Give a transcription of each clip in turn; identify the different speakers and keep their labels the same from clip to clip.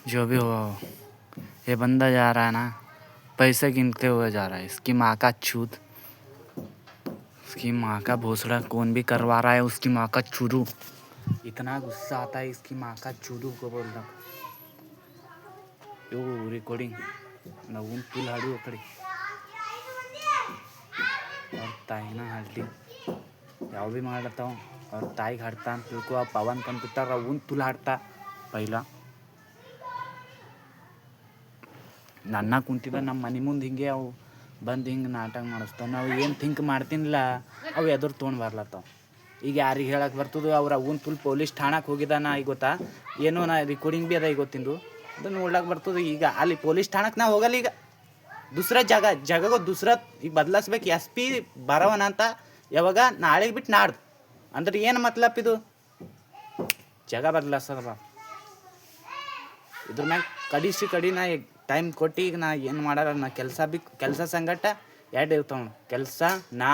Speaker 1: जो भी हो, ये बंदा जा रहा है ना, पैसे गिनते हुए जा रहा है। इसकी माँ का छूत, उसकी माँ का भोसड़ा कौन भी करवा रहा है, उसकी माँ का चूरू। इतना गुस्सा आता है इसकी माँ का चूरू को बोल रहा। यो रिकॉर्डिंग नवीन पुल हाडू अकड़ी और ताईना हल्टी ಯಾವ भी ಮಾಡ್ಲತ್ತಾವ ಅವ್ರ ತಾಯಿಗೆ ಹಾಡ್ತಾ ಅಂತ ತಿಳ್ಕೊ. ಆ ಪವನ್ ಕಂಪ್ಯೂಟರ್ ಅವ್ನು ತುಲ್ ಹಾಡ್ತಾ ಪೈಲ ನನ್ನ ಕುಂತಿದ್ದ ನಮ್ಮ ಮನೆ ಮುಂದೆ ಹಿಂಗೆ ಅವು ಬಂದು ಹಿಂಗೆ ನಾಟಕ ಮಾಡಿಸ್ತಾವೆ. ನಾವು ಏನು ಥಿಂಕ್ ಮಾಡ್ತೀನಿಲ್ಲ ಅವು ಎದುರು ತೊಗೊಂಡು ಬರ್ಲತ್ತಾವ. ಈಗ ಯಾರಿಗೆ ಹೇಳಕ್ಕೆ ಬರ್ತದೋ ಅವ್ರು ಅವನ್ ತುಲ್ ಪೊಲೀಸ್ ಠಾಣಕ್ಕೆ ಹೋಗಿದ್ದಾನ ಈಗ ಗೊತ್ತಾ, ಏನೋ ನಾ ರಿಕಾರ್ಡಿಂಗ್ ಭೀ ಅದ ಈಗ ಗೊತ್ತಿಂದು ಅದು ನೋಡ್ಲಕ್ಕೆ ಬರ್ತದೆ. ಈಗ ಅಲ್ಲಿ ಪೊಲೀಸ್ ಠಾಣಕ್ಕೆ ನಾ ಹೋಗಲ್ಲ. ಈಗ दूसरा जगह दूसरा ಈಗ ಬದಲಾಯಿಸ್ಬೇಕು. ಎಸ್ ಪಿ ಬರವನ ಅಂತ ಯಾವಾಗ ನಾಳೆಗೆ ಬಿಟ್ಟು ನಾಡ್ದು ಅಂದ್ರೆ ಏನು ಮತ್ಲಬ್ ಇದು ಜಾಗ ಬದಲಾಯಿಸೋದಪ್ಪ. ಇದ್ರ ಮ್ಯಾಗ ಕಡಿ ನಾ ಈಗ ಟೈಮ್ ಕೊಟ್ಟು ಈಗ ನಾ ಏನು ಮಾಡಲ್ಲ. ನಾ ಕೆಲಸ ಸಂಗಟ ಎರಡು ಇರ್ತಾವ, ಕೆಲಸ ನಾ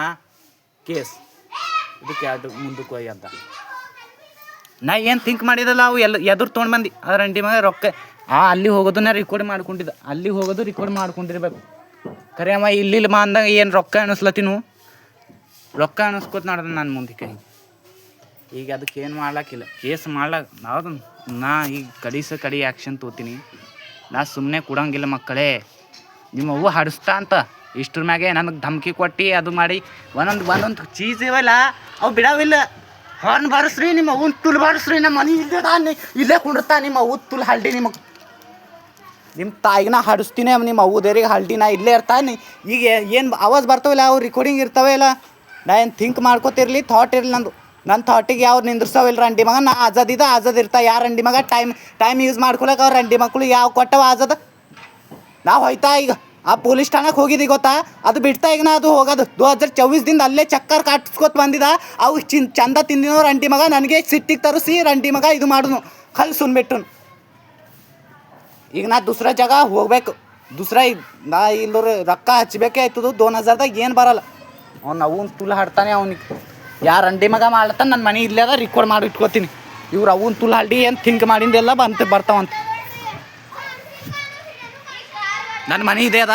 Speaker 1: ಕೇಸ್ ಇದಕ್ಕೆ ಎರಡು ಮುಂದಕ್ಕೆ ಹೋಗ್ಯದ. ನಾ ಏನು ಥಿಂಕ್ ಮಾಡಿದಲ್ಲ ಅವು ಎದುರು ತೊಗೊಂಡು ಬಂದು ಅದ್ರ ಅಂಟಿ ಮಗ ರೊಕ್ಕ ಅಲ್ಲಿ ಹೋಗೋದನ್ನ ರೆಕಾರ್ಡ್ ಮಾಡ್ಕೊಂಡಿದ್ದ. ಅಲ್ಲಿ ಹೋಗೋದು ರೆಕಾರ್ಡ್ ಮಾಡ್ಕೊಂಡಿರ್ಬೇಕು. ಖರೆ ಅವ ಇಲ್ಲಿ ಮಾ ಅಂದಾಗ ಏನು ರೊಕ್ಕ ಅನಿಸ್ಲತ್ತೀನು, ರೊಕ್ಕ ಅನಿಸ್ಕೋತ ನೋಡ್ದ ನಾನು ಮುಂದೆ ಕೈ. ಈಗ ಅದಕ್ಕೆ ಏನು ಮಾಡ್ಲಾಕಿಲ್ಲ, ಕೇಸ್ ಮಾಡ್ಲಾಕ ಹೌದು. ನಾ ಈಗ ಕಡಿ ಆ್ಯಕ್ಷನ್ ತೊಗೋತೀನಿ. ನಾ ಸುಮ್ಮನೆ ಕೊಡೋಂಗಿಲ್ಲ ಮಕ್ಕಳೇ. ನಿಮ್ಮ ಅವ್ವ ಹಾಡಿಸ್ತಾ ಅಂತ ಇಷ್ಟ್ರ ಮ್ಯಾಗೆ ನನಗೆ ಧಮಕಿ ಕೊಟ್ಟು ಅದು ಮಾಡಿ ಒಂದೊಂದು ಚೀಸ್ ಇವಲ್ಲ ಅವು ಬಿಡಾವಿಲ್ಲ. ಹಾರ್ನ್ ಬಾರಿಸ್ರಿ, ನಿಮ್ಮ ಅವ್ನ ತುಲ್ ಬಾರಿಸ್ರಿ. ನಮ್ಮ ಮನೆ ಇಲ್ಲೇ ಕುಂಡಿರ್ತಾ ನಿಮ್ಮ ಅವ್ವ ತುಲ್ ಹಲ್ಡಿ. ನಿಮ್ಮ ತಾಯಿನ ಹಾಡಿಸ್ತೀನಿ, ನಿಮ್ಮ ಅವ್ವದೇರಿಗೆ ಹಲ್ಡಿ. ನಾ ಇಲ್ಲೇ ಇರ್ತಾನೆ. ಈಗ ಏನು ಆವಾಜ್ ಬರ್ತಾವಿಲ್ಲ ಅವು ರೆಕಾರ್ಡಿಂಗ್ ಇರ್ತಾವೆ ಇಲ್ಲ. ನಾ ಏನು ಥಿಂಕ್ ಮಾಡ್ಕೋತಿರ್ಲಿ, ಥಾಟ್ ಇರಲಿ ನಂದು. ನನ್ನ ಥಾಟಿಗೆ ಯಾವ್ರು ನಿಂದ್ರಿಸ್ತಾವಿಲ್ಲ ರಂಡಿ ಮಗ. ನಾ ಆಜಾದ್ ಇರ್ತಾ. ಯಾರು ರಂಡಿ ಮಗ ಟೈಮ್ ಯೂಸ್ ಮಾಡ್ಕೊಳಕ್ಕೆ ಅವ್ರು ರಂಡಿ ಮಕ್ಕಳು ಯಾವ ಕೊಟ್ಟವ ಆಜಾದ. ನಾವು ಹೋಯ್ತಾ ಈಗ ಆ ಪೊಲೀಸ್ ಠಾಣಕ್ಕೆ ಹೋಗಿದ್ದಿ ಗೊತ್ತಾ, ಅದು ಬಿಡ್ತಾ ಈಗ ನಾ ಅದು ಹೋಗೋದು 2024 ಅಲ್ಲೇ ಚಕ್ಕರ್ ಕಾಟ್ಸ್ಕೊತ ಬಂದಿದ್ದ. ಅವು ಚಂದ ತಿಂದಿನೋ ರಂಡಿ ಮಗ. ನನಗೆ ಸಿಟ್ಟಿಗೆ ತರಿಸಿ ರಂಡಿ ಮಗ ಇದು ಮಾಡಿದ್ನು ಕಲ್ ಸುನ್ಬಿಟ್ಟು. ಈಗ ನಾ ದೂಸರ ಜಾಗ ಹೋಗ್ಬೇಕು. ನಾ ಇಲ್ಲರು ರೊಕ್ಕ ಹಚ್ಚಬೇಕೇ ಆಯ್ತದು. 2000ದಾಗ ಏನು ಬರಲ್ಲ. ಅವ್ನು ತುಲ್ ಹಾಡ್ತಾನೆ. ಅವ್ನಿಗೆ ಯಾರು ಅಂಡಿ ಮಗ ಮಾಡ್ತಾನೆ. ನನ್ನ ಮನೆ ಇಲ್ಲೇ ಅದ, ರಿಕಾರ್ಡ್ ಮಾಡಿ ಇಟ್ಕೋತೀನಿ. ಇವ್ರು ಅವನ್ ತುಲ್ ಹಾಲ್ಡಿ ಏನು ಥಿಂಕ್ ಮಾಡಿಂದೆಲ್ಲ ಬರ್ತಾವಂತ. ನನ್ನ ಮನೆ ಇದೆ ಅದ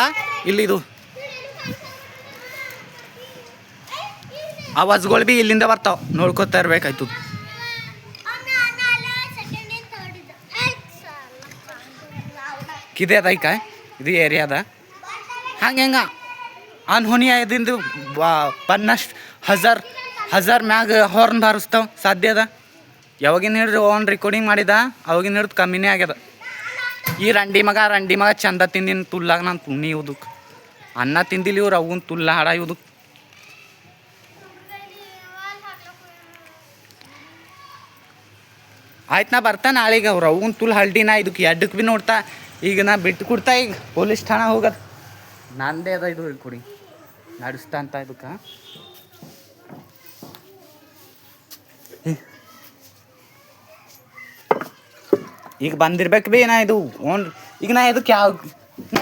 Speaker 1: ಇಲ್ಲಿದು ಆವಾಜ್ಗಳು ಭೀ ಇಲ್ಲಿಂದ ಬರ್ತಾವ, ನೋಡ್ಕೊತಾ ಇರ್ಬೇಕಾಯ್ತು. ಕಿದೆ ಅದ ಈಗ ಇದು ಏರಿಯಾದ ಹಂಗೆ ಅನ್ಹೋನಿ ಆಯ್ದಿಂದು 50,000 ಮ್ಯಾಗ ಹಾರ್ನ್ ಬಾರಿಸ್ತಾವ ಸಾಧ್ಯ ಅದ. ಯಾವಾಗಿನ ಹಿಡಿದು ಓನ್ ರೆಕಾರ್ಡಿಂಗ್ ಮಾಡಿದ ಅವಾಗಿನ ಹಿಡಿದು ಕಮ್ಮಿನೇ ಆಗ್ಯದ. ಈ ರಂಡಿ ಮಗ ಚಂದ ತಿಂದಿನ ತುಲ್ಲಾಗ ನಾನು ತುಣ್ಣಿ ಇವ್ದಕ್ಕೆ ಅನ್ನ ತಿಂದಿಲ್ಲ. ಇವ್ರು ಅವನ್ ತುಲ್ಲ ಹಾಡ ಇವ್ದಕ್ಕೆ ಆಯ್ತು. ನಾ ಬರ್ತಾ ನಾಳೆಗೆ ಅವ್ರು ಅವನ್ ತುಲ್ ಹಲ್ಡಿ. ನಾ ಇದಕ್ಕೆ ಎಡ್ಡಕ್ಕೆ ಭೀ ನೋಡ್ತಾ. ಈಗ ನಾ ಬಿಟ್ಟು ಕೊಡ್ತಾ. ಈಗ ಪೊಲೀಸ್ ಠಾಣೆ ಹೋಗೋದು ನಂದೇ ಅದ. ಇದು ರೆಕಾರ್ಡಿಂಗ್ ನಡೆಸ್ತಾ ಅಂತ ಇದಕ್ಕೆ ಈಗ ಬಂದಿರ್ಬೇಕು ಭೀ. ನಾ ಇದು ಓನ್ ಈಗ ನಾ ಇದಕ್ಕೆ ಯಾವ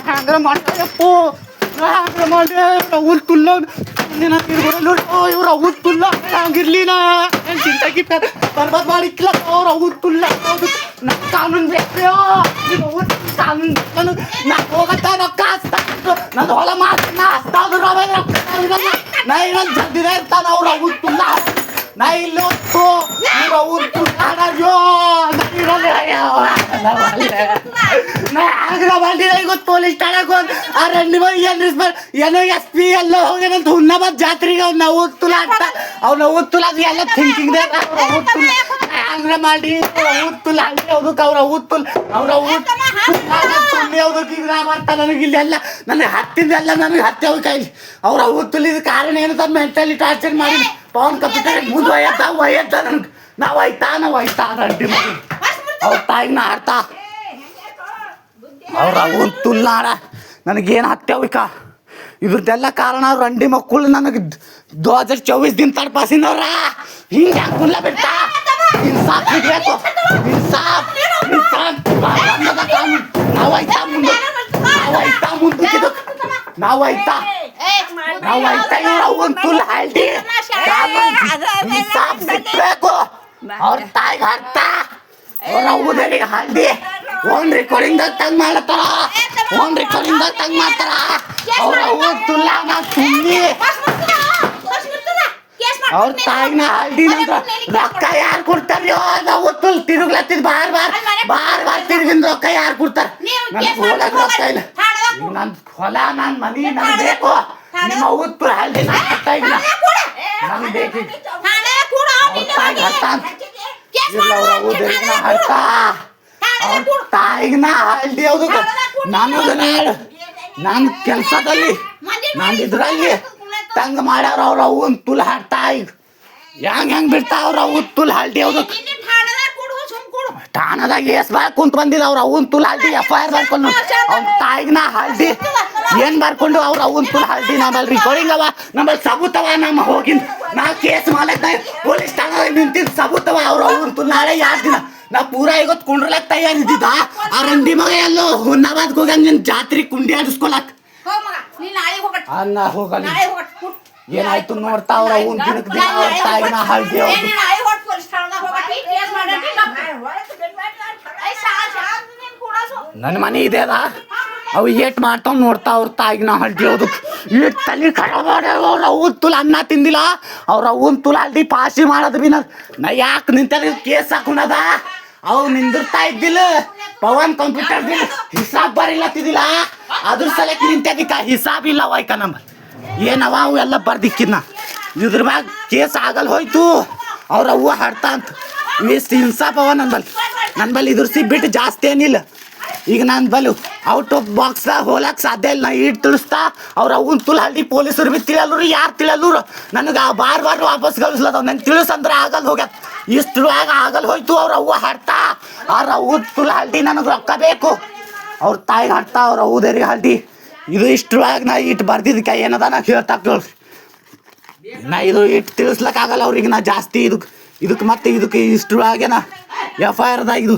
Speaker 1: ಹಂಗ್ರೆ ಮಾಡ್ತಾರಪ್ಪು ಅವ್ರು ತುಲ್ಲ ಇವ್ರು ಅವ್ರು ತುಲ್ಲ ಹಂಗಿರ್ಲಿಲ್ಲ. ಚಿಂತಾಗಿ ಬರ್ಬಾದ್ ಮಾಡಿಕ್ಲ ಅವ್ರು ಅವ್ರು ತುಲ್ಲ ಕಾನೂನು ಬೇಕು. ಕಾನೂನು ನಾ ಹೋಗತ್ತಾ ರೊಕ್ಕ ಹಸ್ತಾ ನಾನು ಹೊಲ ಮಾತ್ರ ನಾ ಹಸ್ತಾದ್ರು ನಾ ಇನ್ನೊಂದು ಜಲ್ದಿದೆ ಇರ್ತಾನ. ಅವ್ರು ಅವ್ರು ತುಲ್ಲ ನಾ ಇಲ್ಲಿ ಹೊತ್ತು ಇವ್ರು ಅವ್ರು ತುಲ್ಲ ಹಾಡೋ ಗೊತ್ತು. ಪೊಲೀಸ್ ಠಾಣೆಗೆ ಹೋಗಿ ಆ ರಂಡಿ ಮಗ ಏನೋ ಎಸ್ ಪಿ ಎಲ್ಲ ಹೋಗ್ಯಾನಂತ ಹುನ್ನಾಬಾದ್ ಜಾತ್ರೆಗೆ ಅವ್ನು ನಾವು ತುಲ ಅಂತ ಅವ್ನು ತುಲ ಅದು ಎಲ್ಲ ಥಿಂಕಿಂಗ್ ಹಂಗ್ರೆ ಮಾಡಿ ತುಲ ಹಂಗೆ ಹೋದಕ್ಕೆ ಅವ್ರ ತುಲ್ ಅವ್ರ ತುಲ್ಲಿ ಹೋದಕ್ಕೆ ಈಗ ನಾ ಮಾಡ್ತಾ. ನನಗೆ ಇಲ್ಲೆಲ್ಲ ನನಗೆ ಹತ್ತಿದ್ದೆಲ್ಲ ನನಗೆ ಹತ್ತಿ ಹೋಗಿ ಕೈಲಿ ಅವ್ರ ತುಲಿದ ಕಾರಣ ಏನಂತ ಮೆಂಟಲಿ ಟಾರ್ಚರ್ ಮಾಡಿ ಪವನ್ ಕಂಪ್ಯೂಟರ್ ಮುಂದೆ ಒಯ್ಯತ್ತ ನನಗೆ. ನಾವು ಹೋಯ್ತಾ ರಂಡಿ ಮಗ ಅವ್ರ ತಾಯಿಗೆ ನಾ ಆಡ್ತಾ ಅವ್ರ ಅವನ್ ತುಲ್ನಾಡ ನನಗೇನು ಹತ್ಯಾವಿಕ. ಇದ್ರದ್ದೆಲ್ಲ ಕಾರಣ ರಂಡಿ ಮಕ್ಕಳು ನನಗೆ 2024 ತಡ್ಪಾಸಿನವ್ರ ಹಿಂಗೆ ಕುಲ್ಲ ಬಿಟ್ಟ. ಇನ್ಸಾಫ್ ಸಿಗ್ಬೇಕು, ಇನ್ಸಾಫ್ ನಾವು ಆಯ್ತಾ ಮುಂದಕ್ಕೆ ನಾವು ಆಯ್ತಾ ಇವ್ರ ಅವನ್ ತುಲ್ ಹಾಲ್ಡಿ ಇನ್ಸಾಫ್ ಸಿಗ್ಬೇಕು. ಅವ್ರ ತಾಯಿಗೆ ಹಾಡ್ತಾ ಅವ್ರ ಅವ್ವದರಿಗೆ ಹಾಲ್ಡಿ ಓನ್ ರೆಕಾರ್ಡಿಂಗ್ದಾಗ ತಂಗ್ ಮಾಡತ್ತಾರ ಓನ್ ರೆಕಾರ್ಡಿಂಗ್ದಾಗ ತಂಗ್ ಮಾಡ್ತಾರ ಅವ್ರ ಅವ್ವ ತುಲ್ಲ ನಾ ಸುಮ್ಮನೆ ಅವ್ರ ತಾಯಿನ ಹಳ್ದಿ ನಂತರ ರೊಕ್ಕ ಯಾರು ಕೊಡ್ತಾರ್ಯೋ ನಾವು ತುಲ್ ತಿರುಗ್ಲತ್ತಿದ್ ಬಾರ್ ತಿರುಗಿನ ರೊಕ್ಕ ಯಾರು ಕೊಡ್ತಾರ ನನ್ಗೆ ಹೊಲಕ್ ರೊಕ್ಕ ಇಲ್ಲ ನನ್ ಹೊಲ ನನ್ ಮನಿ ನನ್ಗೆ ಬೇಕು ನಿಮ್ಮ ಉತ್ತು ಹಳ್ದಿ ನಾ ಕೊಡ್ತಾ ಇಲ್ಲ ನನ್ಗೆ ಬೇಕಿತ್ತು ಅವ್ರ ತಾಯಿಗೆ ಹರ್ತ ಇಲ್ಲ ಅವ್ರ ಊದಿನ ಹರ್ತ ಅವ್ರ ತಾಯಿಗಿನ ಹಳ್ದಿ ಹೌದು ನನಗೆ ನನ್ನ ಕೆಲಸದಲ್ಲಿ ನಾನು ಇದ್ರಲ್ಲಿ ತಂಗ ಮಾಡ್ಯಾರ ಅವ್ರ ಅವನ್ ತುಲ್ ಹಾಡ್ತಾ ಈಗ ಹೆಂಗ್ ಬಿಡ್ತಾ ಅವ್ರ ಅವ್ ತುಲ್ ಹಲ್ದಿ ಹೌದು ಠಾಣದಾಗ ಎಸ್ ಬಾಳ್ ಕುಂತ್ ಬಂದಿಲ್ಲ ಅವ್ರ ಅವನ್ ತುಲ್ ಹಲ್ದಿ FIR ಬರ್ಕೊಂಡು ಅವ್ನ ತಾಯಿಗ್ನ ಹಲ್ದಿ ಏನ್ ಬರ್ಕೊಂಡು ಅವ್ರ ಅವನ್ ತುಲ್ ಹಲ್ದಿ ನಮ್ಮಲ್ಲಿ ರಿಕಾರ್ಡಿಂಗ್ ಅವ ನಮ್ಮಲ್ಲಿ ಸಬೂತವ ನಮ್ಮ ಹೋಗಿನ್ ನಾ ಕೇಸ್ ಮಾಡಕ್ ಪೊಲೀಸ್ ಠಾಣದಾಗ ನಿಂತಿದ್ ಸಬೂತವ ಅವ್ರ ಅವನ್ ತುಲ್ ನಾಳೆ 2 ದಿನ ನಾ ಪೂರಾ ಇವತ್ತು ಕುಂಡ್ರಲಕ್ ತಯಾರಿದ್ದಿದ್ದ ಆ ರಂಡಿ ಮಗ ಎಲ್ಲೋ ಹುನ್ನವಾದ್ಗೆ ಹೋಗಂಗ್ ನಿನ್ ಜಾತ್ರೆ ಕುಂಡಿ ಆಡಿಸ್ಕೊಳಕ್ ಅನ್ನ ಹೋಗಲ್ಲ ಏನಾಯ್ತು ನೋಡ್ತಾ ಅವ್ರ ಅವ್ನ ದಿನಕ್ಕೆ ದಿನ ಅವ್ರ ತಾಯಿನ ಹಲ್ದಿ ನನ್ನ ಮನೆ ಇದೆ ಅದ ಅವು ಏಟ್ ಮಾಡ್ತಾವ್ ನೋಡ್ತಾ ಅವ್ರ ತಾಯಿನ ಹಲ್ದಿ ಹೌದು ಏಟ್ ತಲೆ ಖರಾಬ್ ಮಾಡ್ಯಾವ ಅವ್ರ ಅವ್ನ ತುಲ ಅನ್ನ ತಿಂದಿಲ್ಲ ಅವ್ರ ಅವ್ನ ತುಲ ಹಲ್ದಿ ಪಾಸಿ ಮಾಡೋದು ಬಿ ನಾ ಯಾಕೆ ನಿಂತ ಕೇಸ್ ಹಾಕೊಂಡದ ಅವು ನಿಂದಿರ್ತಾ ಇದ್ದಿಲ್ಲ ಪವನ್ ಕಂಪ್ಯೂಟರ್ ಹಿಸಾಬ್ ಬರಿಲತ್ತಿದಿಲ್ಲ ಅದ್ರ ಸಲಕ್ಕೆ ನಿಂತದಿಕ್ಕ ಹಿಸಾಬ್ ಇಲ್ಲ ವೈಕ ನಮ್ಮ ಏನವ ಅವು ಎಲ್ಲ ಬರ್ದಿಕ್ಕಿದ್ನ ಇದ್ರ ಮ್ಯಾಗ ಕೇಸ್ ಆಗಲ್ ಹೋಯ್ತು ಅವ್ರ ಅವ್ವ ಹಾಡ್ತ ಅಂತ ಇಷ್ಟು ಹಿಸಾಬವ ನನ್ನ ಬಲ್ಲಿ ಇದ್ರ ಬಿಟ್ಟು ಜಾಸ್ತಿ ಏನಿಲ್ಲ ಈಗ ನನ್ನ ಬಲ್ಲಿ ಔಟ್ ಆಫ್ ಬಾಕ್ಸ್ದಾಗ ಹೋಲಕ್ಕೆ ಸಾಧ್ಯ ಇಲ್ಲ ನಾ ಈಟ್ ತಿಳಿಸ್ತಾ ಅವ್ರ ಅವ್ನ ತುಲ್ ಹಳ್ಳಿ ಪೊಲೀಸರು ಬಿ ತಿಳಿಯಲ್ಲರು ಯಾರು ತಿಳಿಯಲ್ಲರು ನನಗೆ ಬಾರ್ ವಾಪಸ್ ಕಳಿಸ್ಲತ್ತವ ನಂಗೆ ತಿಳಿಸಂದ್ರೆ ಆಗಲ್ ಹೋಗ್ಯಾತ ಇಷ್ಟುವಾಗ ಆಗಲ್ ಹೋಯ್ತು ಅವ್ರ ಅವ್ವ ಹಾಡ್ತಾ ಅವ್ರ ಅವ್ವ ತುಲ್ ಹಳ್ದಿ ನನಗೆ ರೊಕ್ಕ ಬೇಕು ಅವ್ರ ತಾಯಿಗೆ ಹಾಡ್ತಾ ಅವ್ರ ಅವ್ದೇರಿಗೆ ಹಳ್ದಿ ಇದು ಇಷ್ಟುವಾಗ ನಾ ಇಟ್ಟು ಬರ್ದಿದ್ದಕ್ಕೆ ಏನದ ನಾ ಹೇಳ್ತಾ ಕೇಳ್ರಿ ನಾ ಇದು ಇಟ್ಟು ತಿಳಿಸ್ಲಕ್ಕಾಗಲ್ಲ ಅವ್ರಿಗೆ ನಾ ಜಾಸ್ತಿ ಇದಕ್ಕೆ ಮತ್ತೆ ಇದಕ್ಕೆ ಇಷ್ಟುವಾಗೇನ FIRದಾಗ ಇದು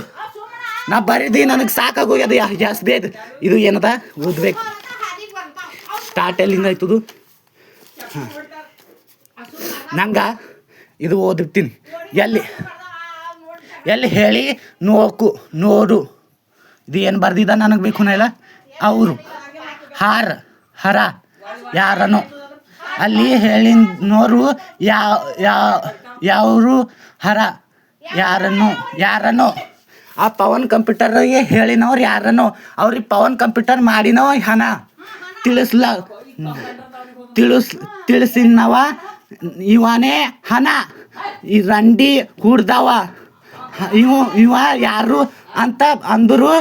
Speaker 1: ನಾ ಬರೀದಿ ನನಗೆ ಸಾಕಾಗೋಗ್ಯದ ಜಾಸ್ತಿ ಆಯ್ತು ಇದು ಏನದ ಓದ್ಬೇಕು ಸ್ಟಾರ್ಟ್ ಎಲ್ಲಿಂದ ಆಯ್ತದು ಹಾಂ ನಂಗೆ ಇದು ಓದಿರ್ತೀನಿ ಎಲ್ಲಿ ಹೇಳಿ ನೋಡು ಇದು ಏನು ಬರ್ದಿದ್ದ ನನಗೆ ಬೇಕು ಇಲ್ಲ ಅವರು ಹರ ಯಾರನೋ ಅಲ್ಲಿ ಹೇಳಿ ನೋರು ಯಾವರು ಹರ ಯಾರನೋ ಆ ಪವನ್ ಕಂಪ್ಯೂಟರ್ಗೆ ಹೇಳಿನವ್ರು ಯಾರನೋ ಅವ್ರಿಗೆ ಪವನ್ ಕಂಪ್ಯೂಟರ್ ಮಾಡಿನವ ಹಣ ತಿಳಿಸಿನವ ಇವನೇ ಹಣ ಈ ರಂಡಿ ಹುಡ್ದವ ಇವ ಯಾರು ಅಂತ ಅಂದರು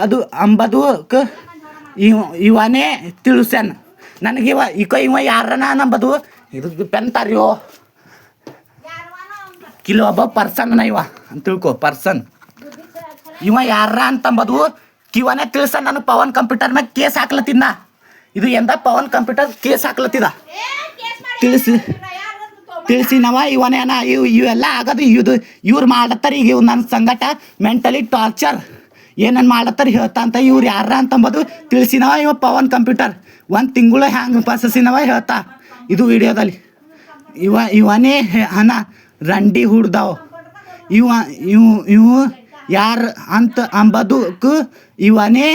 Speaker 1: ಅದು ಅಂಬದಕ್ಕೆ ಇವನೇ ತಿಳಿಸ್ಯಾನ ನನಗೆ ಇವ ಯಾರನ ನಂಬದು ಇದು ಪೆಂತಾರ್ಯೋ ಕಿಲೋ ಒಬ್ಬ ಪರ್ಸನ್ನ ಇವ ಅಂತ ತಿಳ್ಕೊ ಪರ್ಸನ್ ಇವ ಯಾರ ಅಂತಂಬದು ಕಿವನೇ ತಿಳಿಸ ನನಗೆ ಪವನ್ ಕಂಪ್ಯೂಟರ್ ಮ್ಯಾಗ ಕೇಸ್ ಹಾಕ್ಲತ್ತಿದ್ನ ಇದು ಎಂದ ಪವನ್ ಕಂಪ್ಯೂಟರ್ ಕೇಸ್ ಹಾಕ್ಲತ್ತಿದ ತಿಳಿಸಿನವ ಇವನೇನ ಇವೆಲ್ಲ ಆಗೋದು ಇವ್ರು ಮಾಡತ್ತಾರ ಈಗ ಇವ್ ನನ್ನ ಸಂಗಟ ಮೆಂಟಲಿ ಟಾರ್ಚರ್ ಏನನ್ನು ಮಾಡತ್ತಾರ ಹೇಳ್ತಾ ಅಂತ ಇವ್ರು ಯಾರ ಅಂತಂಬದು ತಿಳಿಸಿನವ ಇವ ಪವನ್ ಕಂಪ್ಯೂಟರ್ 1 ತಿಂಗಳು ಹ್ಯಾಂಗೆ ಪರ್ಸಿನವ ಹೇಳ್ತಾ ಇದು ವಿಡಿಯೋದಲ್ಲಿ ಇವನೇ ಹಣ ರಂಡಿ ಹುಡ್ದಾವ್ ಇವು ಯಾರು ಅಂತ ಅಂಬದಕ್ಕೆ ಇವನೇ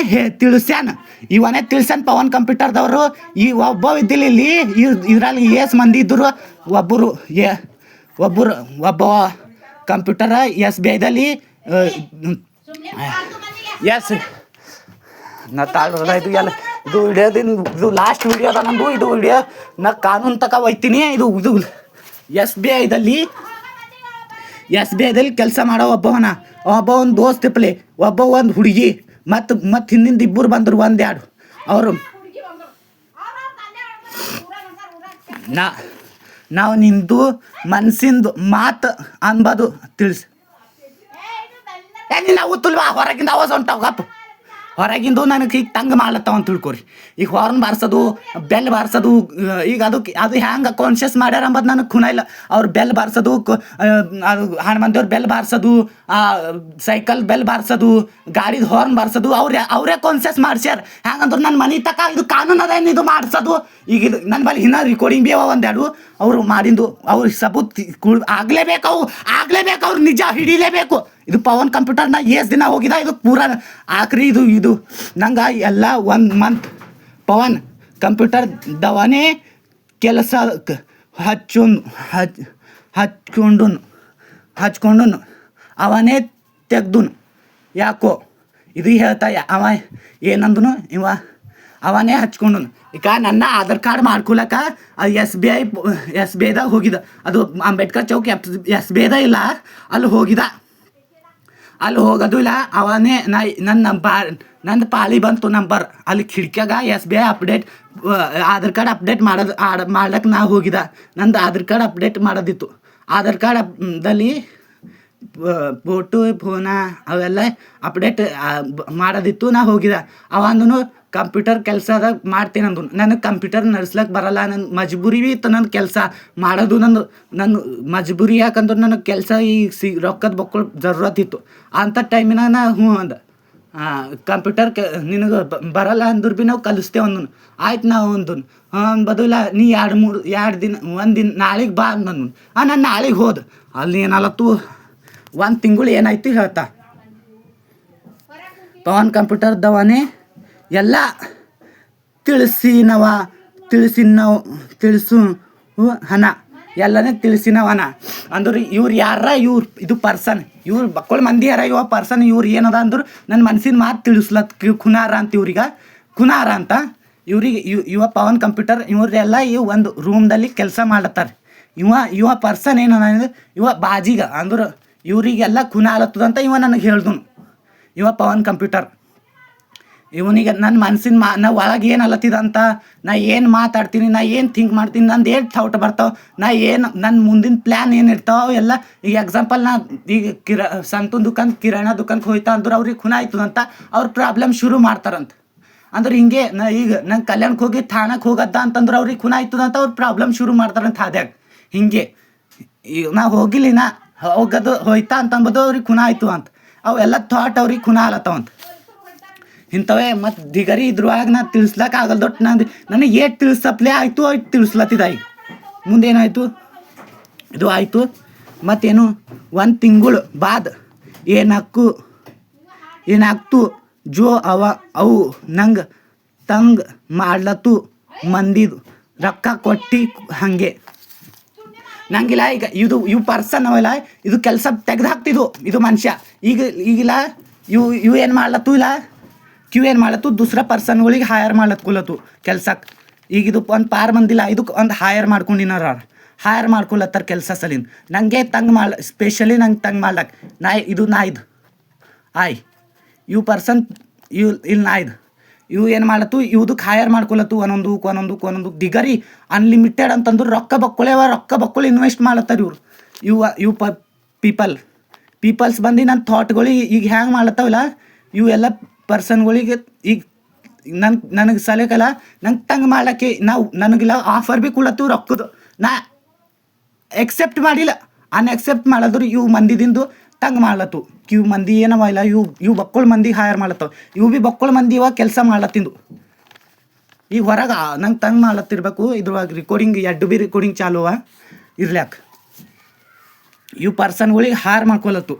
Speaker 1: ತಿಳಿಸ್ಯಾನ ಪವನ್ ಕಂಪ್ಯೂಟರ್ದವರು ಈ ಒಬ್ಬ ಇದ್ದಿಲ್ಲ ಇಲ್ಲಿ ಇದರಲ್ಲಿ ಎಸ್ ಮಂದಿ ಇದ್ದರು ಒಬ್ಬ ಕಂಪ್ಯೂಟರ್ SBIದಲ್ಲಿ ಎಸ್ ನಾ ತಾಳ್ದು ಎಲ್ಲ ಇದು ವಿಡಿಯೋದಿಂದ ಇದು ಲಾಸ್ಟ್ ವಿಡಿಯೋ ಅದ ನಂದು ಇದು ವಿಡಿಯೋ ನಾ ಕಾನೂನು ತಕ ಒಯ್ತೀನಿ ಇದು SBIದಲ್ಲಿ ಕೆಲಸ ಮಾಡೋ ಒಬ್ಬ ಒಂದು ದೋಸ್ತಿಪ್ಲೆ ಒಬ್ಬ ಒಂದು ಹುಡುಗಿ ಮತ್ತು ಹಿಂದಿಂದ ಇಬ್ಬರು ಬಂದರು 1-2 ಅವರು ನಾವು ನಿಂದು ಮನ್ಸಿಂದು ಮಾತು ಅನ್ಬೋದು ತಿಳಿಸಿ ನಾವು ತುಲ್ವಾ ಹೊರಗಿಂದ ಆವಾಜ್ ಹೊಂಟಾವ ಗಪ್ಪ ಹೊರಗಿಂದು ನನಗೆ ಈಗ ತಂಗ ಮಾಡ್ಲತ್ತಾವ ಅಂತ ತಿಳ್ಕೊರಿ ಈಗ ಹಾರ್ನ್ ಬಾರಿಸೋದು ಬೆಲ್ ಬಾರಿಸೋದು ಈಗ ಅದು ಹ್ಯಾಂಗೆ ಕಾನ್ಷಿಯಸ್ ಮಾಡ್ಯಾರ ಅಂಬದು ನನಗೆ ಖುನ ಇಲ್ಲ ಅವ್ರು ಬೆಲ್ ಬಾರಿಸೋದು ಅದು ಹನುಮಂತವ್ರು ಬೆಲ್ ಬಾರಿಸೋದು ಸೈಕಲ್ ಬೆಲ್ ಬಾರಿಸೋದು ಗಾಡಿದು ಹಾರ್ನ್ ಬಾರಿಸೋದು ಅವರೇ ಕಾನ್ಷಿಯಸ್ ಮಾಡ್ಸ್ಯಾರ ಹ್ಯಾಂಗಂದ್ರೆ ನನ್ನ ಮನೆ ತಕ ಇದು ಕಾನೂನು ಅದೇನು ಇದು ಮಾಡಿಸೋದು ಈಗ ಇದು ನನ್ನ ಬಳಿ ಇನ್ನೂ ರೆಕಾರ್ಡಿಂಗ್ ಬಿ ಅವ 1-2 ಅವರು ಮಾಡಿದ್ದು ಅವ್ರಿಗೆ ಸಬೂತ್ ಆಗ್ಲೇಬೇಕು ಅವ್ರು ನಿಜ ಹಿಡಿಲೇಬೇಕು
Speaker 2: ಇದು ಪವನ್ ಕಂಪ್ಯೂಟರ್ ನಾ ಎಷ್ಟು ದಿನ ಹೋಗಿದ ಇದು ಪೂರ ಆಕ್ರಿ ಇದು ನಂಗೆ ಎಲ್ಲ 1 ಮಂತ್ ಪವನ್ ಕಂಪ್ಯೂಟರ್ ದವಾನೇ ಕೆಲಸ ಹಚ್ಕೊಂಡು ಅವನೇ ತೆಗ್ದುನು ಯಾಕೋ ಇದು ಹೇಳ್ತಾ ಅವ ಏನಂದನು ಅವನೇ ಹಚ್ಕೊಂಡು ಈಗ ನನ್ನ ಆಧಾರ್ ಕಾರ್ಡ್ ಮಾಡ್ಕೊಳಕ ಅದು ಎಸ್ ಬಿ ಐದಾಗ ಹೋಗಿದ ಅದು ಅಂಬೇಡ್ಕರ್ ಚೌಕ್ SBIದ ಇಲ್ಲ ಅಲ್ಲಿ ಹೋಗಿದ ಅಲ್ಲಿ ಹೋಗೋದು ಇಲ್ಲ ಅವನೇ ನಂದು ಪಾಳಿ ಬಂತು ನಂಬರ್ ಅಲ್ಲಿ ಕಿಡ್ಕ್ಯಾಗ SBI update Aadhaar card update ಮಾಡ್ಲಕ್ಕೆ ನಾ ಹೋಗಿದ ನಂದು ಆಧಾರ್ ಕಾರ್ಡ್ ಅಪ್ಡೇಟ್ ಮಾಡೋದಿತ್ತು ಆಧಾರ್ ಕಾರ್ಡ್ದಲ್ಲಿ ಫೋನ ಅವೆಲ್ಲ ಅಪ್ಡೇಟ್ ಮಾಡೋದಿತ್ತು ನಾ ಹೋಗಿದ ಅವಂದನು ಕಂಪ್ಯೂಟರ್ ಕೆಲಸದಾಗ ಮಾಡ್ತೀನಿ ಅಂದು ನನಗೆ ಕಂಪ್ಯೂಟರ್ ನಡೆಸ್ಲಕ್ಕೆ ಬರಲ್ಲ ನನ್ನ ಮಜ್ಬೂರಿ ಭೀ ಇತ್ತು ನನ್ನ ಕೆಲಸ ಮಾಡೋದು ನನ್ನ ಮಜ್ಬೂರಿ ಯಾಕಂದ್ರೆ ನನಗೆ ಕೆಲಸ ಈ ರೊಕ್ಕದ ಬಕ್ಕಳು ಜರೂರತ್ ಇತ್ತು ಅಂಥ ಟೈಮಿನಾಗ ನಾ ಹ್ಞೂ ಅಂದ ಕಂಪ್ಯೂಟರ್ ನಿನಗೆ ಬರಲ್ಲ ಅಂದ್ರು ಭೀ ನಾವು ಕಲಿಸ್ತೇವೆ ಅಂದನು ಆಯ್ತು ನಾವು ಅಂದನು ಬದಲ ನೀ 2 ದಿನ 1 ದಿನ ನಾಳೆಗೆ ಬಾ ಅಂದನು ನಾನು ನಾಳೆಗೆ ಹೋದ ಅಲ್ಲಿ ಏನಲ್ಲತ್ತು 1 ತಿಂಗಳು ಏನಾಯ್ತು ಹೇಳ್ತಾ ಪವನ್ ಕಂಪ್ಯೂಟರ್ ದವಾನೆ ಎಲ್ಲ ತಿಳಿಸು ಹಣ ಎಲ್ಲನೇ ತಿಳಿಸಿನವನ ಅಂದ್ರೆ ಇವ್ರು ಇದು ಪರ್ಸನ್ ಇವ್ರು ಬಕ್ಕಳು ಮಂದಿ ಯಾರ ಇವ ಪರ್ಸನ್ ಇವ್ರು ಏನದ ಅಂದ್ರೆ ನನ್ನ ಮನ್ಸಿನ ಮಾತು ತಿಳಿಸ್ಲತ್ ಖುನಾರ ಅಂತ ಖುನಾರ ಅಂತ ಇವ್ರಿಗೆ ಇವ ಪವನ್ ಕಂಪ್ಯೂಟರ್ ಇವ್ರೆಲ್ಲ ಒಂದು ರೂಮ್ದಲ್ಲಿ ಕೆಲಸ ಮಾಡತ್ತಾರೆ ಇವ ಪರ್ಸನ್ ಏನದ ಅಂದ್ರೆ ಇವ ಬಾಜಿಗ ಅಂದ್ರೆ ಇವರಿಗೆಲ್ಲ ಖುನ ಆಲತ್ತದಂತ ಇವ ನನಗೆ ಹೇಳ್ದನು ಇವ ಪವನ್ ಕಂಪ್ಯೂಟರ್ ಇವನಿಗೆ ನನ್ನ ಮನ್ಸಿನ ನಾ ಒಳಗೆ ಏನು ಅಲತ್ತಿದಂತ ನಾ ಏನು ಮಾತಾಡ್ತೀನಿ ನಾ ಏನು ಥಿಂಕ್ ಮಾಡ್ತೀನಿ ನಂದು ಏನು ಥಾಟ್ ಬರ್ತಾವೆ ನಾ ಏನು ನನ್ನ ಮುಂದಿನ ಪ್ಲ್ಯಾನ್ ಏನು ಇರ್ತಾವೆ ಎಲ್ಲ ಈಗ ಎಕ್ಸಾಂಪಲ್ ನಾ ಈಗ ಸಂತೂನ್ ಕಿರಾಣ ದುಕಾನ್ಗೆ ಹೋಯ್ತಾ ಅಂದ್ರೆ ಅವ್ರಿಗೆ ಖುನ ಆಯ್ತದಂತ ಅವ್ರ ಪ್ರಾಬ್ಲಮ್ ಶುರು ಮಾಡ್ತಾರಂತ ಅಂದ್ರೆ ಹಿಂಗೆ ಈಗ ನಂಗೆ ಕಲ್ಯಾಣಕ್ಕೆ ಹೋಗಿ ಥಾಣಕ್ಕೆ ಹೋಗದ್ದ ಅಂತಂದ್ರೆ ಅವ್ರಿಗೆ ಖುನ ಆಯ್ತದಂತ ಅವ್ರ ಪ್ರಾಬ್ಲಮ್ ಶುರು ಮಾಡ್ತಾರಂತ ಹಾದ್ಯಾಗ ಹಿಂಗೆ ಈಗ ನಾ ಹೋಗಿಲ್ಲ ಹೋಗೋದು ಹೋಯ್ತಾ ಅಂತಂಬೋದು ಅವ್ರಿಗೆ ಖುನ ಆಯ್ತು ಅಂತ ಅವೆಲ್ಲ ಥಾಟ್ ಅವ್ರಿಗೆ ಖುನ ಆಲತ್ತವಂತ ಇಂಥವೇ ಮತ್ತು ದಿಗರಿ ಇದ್ರೊಳಗೆ ನಾ ತಿಳಿಸ್ಲಕ್ಕ ಆಗಲ್ಲ ದೊಡ್ಡ ನನಗೆ ಏಟ್ ತಿಳಿಸಪ್ಲೇ ಆಯಿತು ಅಷ್ಟು ತಿಳಿಸ್ಲತ್ತಿದ ಈಗ ಮುಂದೇನಾಯಿತು ಇದು ಆಯಿತು ಮತ್ತೇನು 1 ತಿಂಗಳು ಬಾದ್ ಏನಾಗ್ತು ಜೋ ಅವು ನಂಗೆ ಮಾಡ್ಲತ್ತು ಮಂದಿದು ರೊಕ್ಕ ಕೊಟ್ಟು ಹಾಗೆ ನಂಗಿಲ್ಲ ಈಗ ಇವು ಪರ್ಸನ್ ಅವೆಲ್ಲ ಇದು ಕೆಲಸ ತೆಗ್ದು ಹಾಕ್ತಿದ್ದು ಇದು ಮನುಷ್ಯ ಈಗಿಲ್ಲ ಇವು ಏನು ಮಾಡ್ಲತ್ತು ಇಲ್ಲ ಏನು ಮಾಡತ್ತು ದುಸ್ರಾ ಪರ್ಸನ್ಗಳಿಗೆ ಹೈಯರ್ ಮಾಡ್ಲತ್ಕೊಲತ್ತು ಕೆಲ್ಸಕ್ಕೆ ಈಗ ಇದು ಒಂದು ಪಾರ್ ಮಂದಿಲ್ಲ ಇದಕ್ಕೆ ಒಂದು ಹೈಯರ್ ಮಾಡ್ಕೊಂಡಿನಾರ ಹೈಯರ್ ಮಾಡ್ಕೊಳತ್ತಾರ ಕೆಲಸ ಸಲಿಂದ ನನಗೆ ಸ್ಪೆಷಲಿ ನಂಗೆ ತಂಗ್ ಮಾಡ್ಲಕ್ಕೆ ಇದು ಇವು ಪರ್ಸನ್ ಇವು ಏನು ಮಾಡತ್ತು ಇವ್ದಕ್ಕೆ ಹೈಯರ್ ಮಾಡ್ಕೊಳತ್ತು ಒಂದೊಂದು ದಿಗರಿ ಅನ್ಲಿಮಿಟೆಡ್ ಅಂತಂದ್ರೆ ರೊಕ್ಕ ಬಕ್ಕೊಳ್ಳಿ ಇನ್ವೆಸ್ಟ್ ಮಾಡ್ಲತ್ತಾರ ಇವು ಪೀಪಲ್ಸ್ ಬಂದು ನನ್ನ ಥಾಟ್ಗಳಿಗೆ ಈಗ ಹ್ಯಾಂಗೆ ಮಾಡ್ಲತ್ತಾವಲ್ಲ ಇವು ಎಲ್ಲ ಪರ್ಸನ್ಗಳಿಗೆ ಈಗ ನನಗೆ ಸಲಕಲ್ಲ ನಂಗೆ ತಂಗ ಮಾಡ್ಲಿಕ್ಕೆ ನನಗಿಲ್ಲ ಆಫರ್ ಭೀ ಕೊಡತ್ತು ರೊಕ್ಕದು ನಾ ಎಕ್ಸೆಪ್ಟ್ ಮಾಡಿಲ್ಲ ಅನ್ಎಕ್ಸೆಪ್ಟ್ ಮಾಡಿದ್ರು ಇವು ಮಂದಿದಿಂದು ತಂಗ ಮಾಡ್ಲತ್ತು ಮಂದಿ ಏನವ ಇಲ್ಲ ಇವು ಬಕ್ಕಳು ಮಂದಿ ಹೈಯರ್ ಮಾಡ್ಲತ್ತವ ಇವು ಭೀ ಬಕ್ಕಳು ಮಂದಿ ಇವಾಗ ಕೆಲಸ ಮಾಡ್ಲತ್ತಿಂದು ಈಗ ಹೊರಗೆ ನಂಗೆ ತಂಗ ಮಾಡ್ಲತ್ತಿರ್ಬೇಕು ಇದ್ರೊಳಗೆ ರಿಕಾರ್ಡಿಂಗ್ ಚಾಲುವ ಇರ್ಲ್ಯಾಕ ಇವು ಪರ್ಸನ್ಗಳಿಗೆ ಹೈಯರ್ ಮಾಡ್ಕೊಳತ್ತು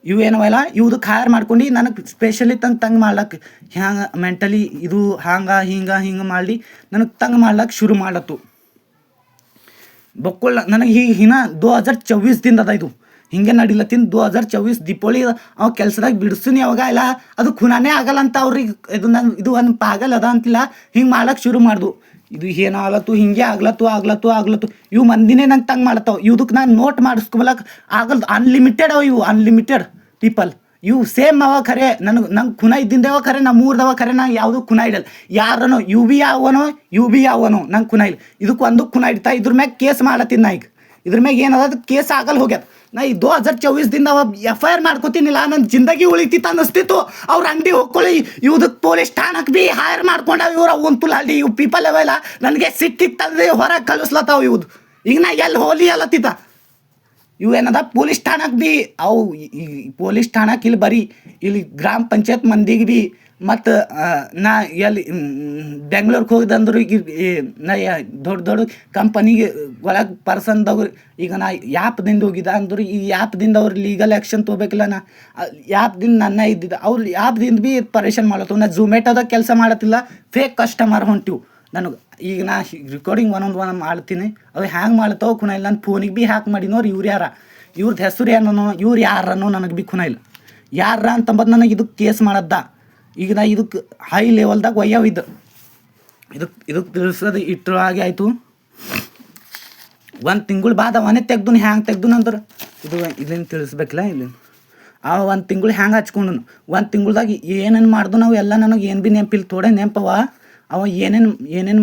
Speaker 2: ಇವು ಏನವಲ್ಲ ಇವ್ದಕ್ಕೆ ಹೈಯರ್ ಮಾಡ್ಕೊಂಡು ನನಗೆ ಸ್ಪೆಷಲಿ ತಂಗ ಮಾಡ್ಲಕ್ಕೆ ಹ್ಯಾಂಗೆ ಮೆಂಟಲಿ ಇದು ಹಿಂಗೆ ಮಾಡಿ ನನಗೆ ತಂಗ ಮಾಡ್ಲಕ್ಕೆ ಶುರು ಮಾಡ್ಲತ್ತು ಬಕ್ಕೊಳ್ಳ ನನಗೆ ಈಗ 2024 ಅದ ಇದು ಹಿಂಗೆ ನಡಿಲತ್ತಿನ 2024 ದೀಪಾವಳಿ ಅವು ಕೆಲಸದಾಗ ಬಿಡಿಸ್ತೀನಿ ಯಾವಾಗ ಇಲ್ಲ ಅದು ಖುನಾನೇ ಆಗಲ್ಲ ಅಂತ ಅವ್ರಿಗೆ ಇದು ಒಂದು ಪಾಗಲ್ ಅದ ಅಂತಿಲ್ಲ ಹಿಂಗೆ ಮಾಡ್ಲಕ್ಕೆ ಶುರು ಮಾಡ್ದು ಇದು ಏನೋ ಆಗ್ಲತ್ತು ಹಿಂಗೆ ಆಗ್ಲತ್ತು ಇವು ಮಂದಿನೇ ನಂಗೆ ತಂಗ ಮಾಡ್ತಾವ ಇವ್ದಕ್ಕೆ ನಾನು ನೋಟ್ ಮಾಡಿಸ್ಕೊಳಕ್ಕೆ ಆಗಲ್ದು ಅನ್ಲಿಮಿಟೆಡ್ ಪೀಪಲ್ ಇವು ಸೇಮ್ ಅವ ಖರೆ ನಂಗೆ ಖುನ ಇದ್ದಿಂದೇವ ಖರೆ ನಾ 3 ಖರೆ ನಾ ಯಾವುದು ಖುನ ಇಡಲ್ಲ ಯಾರನೋ ಇವು ಭೀ ಯಾವನೋ ನಂಗೆ ಖುನ ಇಲ್ಲ ಇದಕ್ಕೆ ಒಂದು ಖುನ ಇಡ್ತಾ ಇದ್ರ ಮ್ಯಾಗ ಕೇಸ್ ಮಾಡತ್ತೀನಿ ನಾ ಈಗ ಇದ್ರ ಮ್ಯಾಗ ಏನದ ಕೇಸ್ ಆಗಲ್ಲ ಹೋಗ್ಯದ ನಾ ಈ 2024 ಅವ FIR ಮಾಡ್ಕೋತೀನಿಲ್ಲ ನನ್ನ ಜಿಂದಗಿ ಉಳಿತಿತ್ತು ಅನ್ನಿಸ್ತಿತ್ತು ಅವ್ರ ಅಂಗಡಿ ಹೋಗ್ಕೊಳ್ಳಿ ಇವ್ದಕ್ಕೆ ಪೊಲೀಸ್ ಠಾಣಕ್ಕೆ ಭೀ ಹೈಯರ್ ಮಾಡ್ಕೊಂಡಾವ ಇವ್ರು ಒಂತುಲ ಅಲ್ಲಿ ಇವು ಪೀಪಲ್ ಅವೆಲ್ಲ ನನಗೆ ಸಿಟ್ಟಿಗೆ ತಂದ್ರೆ ಹೊರಗೆ ಕಳಿಸ್ಲತ್ತಾವ ಇವ್ದು ಈಗ ನಾ ಎಲ್ಲಿ ಹೋಲಿ ಅಲ್ಲತ್ತಿದ್ದ ಇವು ಏನದ ಪೊಲೀಸ್ ಠಾಣಕ್ಕೆ ಭೀ ಅವು ಪೊಲೀಸ್ ಠಾಣಕ್ಕೆ ಇಲ್ಲಿ ಬರೀ ಇಲ್ಲಿ ಗ್ರಾಮ ಪಂಚಾಯತ್ ಮಂದಿಗೆ ಭೀ ಮತ್ತು ನಾ ಎಲ್ಲಿ ಬೆಂಗ್ಳೂರಿಗೆ ಹೋಗಿದಂದ್ರೆ ಈಗ ನಾ ದೊಡ್ಡ ದೊಡ್ಡ ಕಂಪನಿಗೆ ಒಳಗೆ ಪರ್ಸನ್ದವ್ರು ಈಗ ನಾ ಯಾಪ್ದಿಂದ ಹೋಗಿದ್ದ ಅಂದ್ರೆ ಈ ಯಾಪ್ದಿಂದ ಅವ್ರು ಲೀಗಲ್ ಆ್ಯಕ್ಷನ್ ತೊಗೋಬೇಕಲ್ಲ ನಾ ಯಾಪ್ದಿಂದ ನನ್ನ ಇದ್ದಿದ್ದ ಅವ್ರು ಯಾಪ್ದಿಂದ ಭೀ ಪರೇಶಾನ್ ಮಾಡತ್ತವ. ನಾ ಝೊಮ್ಯಾಟೋದಾಗ ಕೆಲಸ ಮಾಡತ್ತಿಲ್ಲ, ಫೇಕ್ ಕಸ್ಟಮರ್ ಹೊಂಟಿವು ನನಗೆ. ಈಗ ನಾ ರೆಕಾರ್ಡಿಂಗ್ ಒಂದೊಂದು ಮಾಡ್ತೀನಿ, ಅವು ಹ್ಯಾಂಗೆ ಮಾಡ್ತಾವೆ ಖುನ ಇಲ್ಲ. ನನ್ನ ಫೋನಿಗೆ ಭೀ ಹ್ಯಾಕ್ ಮಾಡಿನವ್ರು ಇವ್ರು ಯಾರ, ಇವ್ರದ್ದು ಹೆಸರು ಏನೋ ಇವ್ರು ಯಾರನ್ನೋ ನನಗೆ ಭೀ ಖುನ ಇಲ್ಲ. ಯಾರ ಅಂತಂಬದು ನನಗೆ ಇದಕ್ಕೆ ಕೇಸ್ ಮಾಡದ್ದ. ಈಗ ನಾ ಇದಕ್ಕೆ ಹೈ ಲೆವೆಲ್ದಾಗ ಒಯ್ಯವಿದ್ದು ಇದಕ್ಕೆ ತಿಳಿಸೋದು ಇಟ್ಟರಾಗೆ ಆಯಿತು. ಒಂದು ತಿಂಗಳು ಬಾದ ಅವನೇ ತೆಗ್ದು ಹ್ಯಾಂಗೆ ತೆಗ್ದು ಅಂದ್ರೆ ಇದು ಇಲ್ಲಿಂದ ತಿಳಿಸ್ಬೇಕಲ್ಲ. ಇಲ್ಲಿಂದ ಒಂದು ತಿಂಗಳು ಹ್ಯಾಂಗೆ ಹಚ್ಕೊಂಡು ಒಂದು ತಿಂಗಳ್ದಾಗ ಏನೇನು ಮಾಡ್ದು ನಾವು ಎಲ್ಲ ನನಗೆ ಏನು ಭೀ ನೆನಪಿಲ್ಲ. ಥೋಡೆ ನೆನಪವ ಅವ ಏನೇನು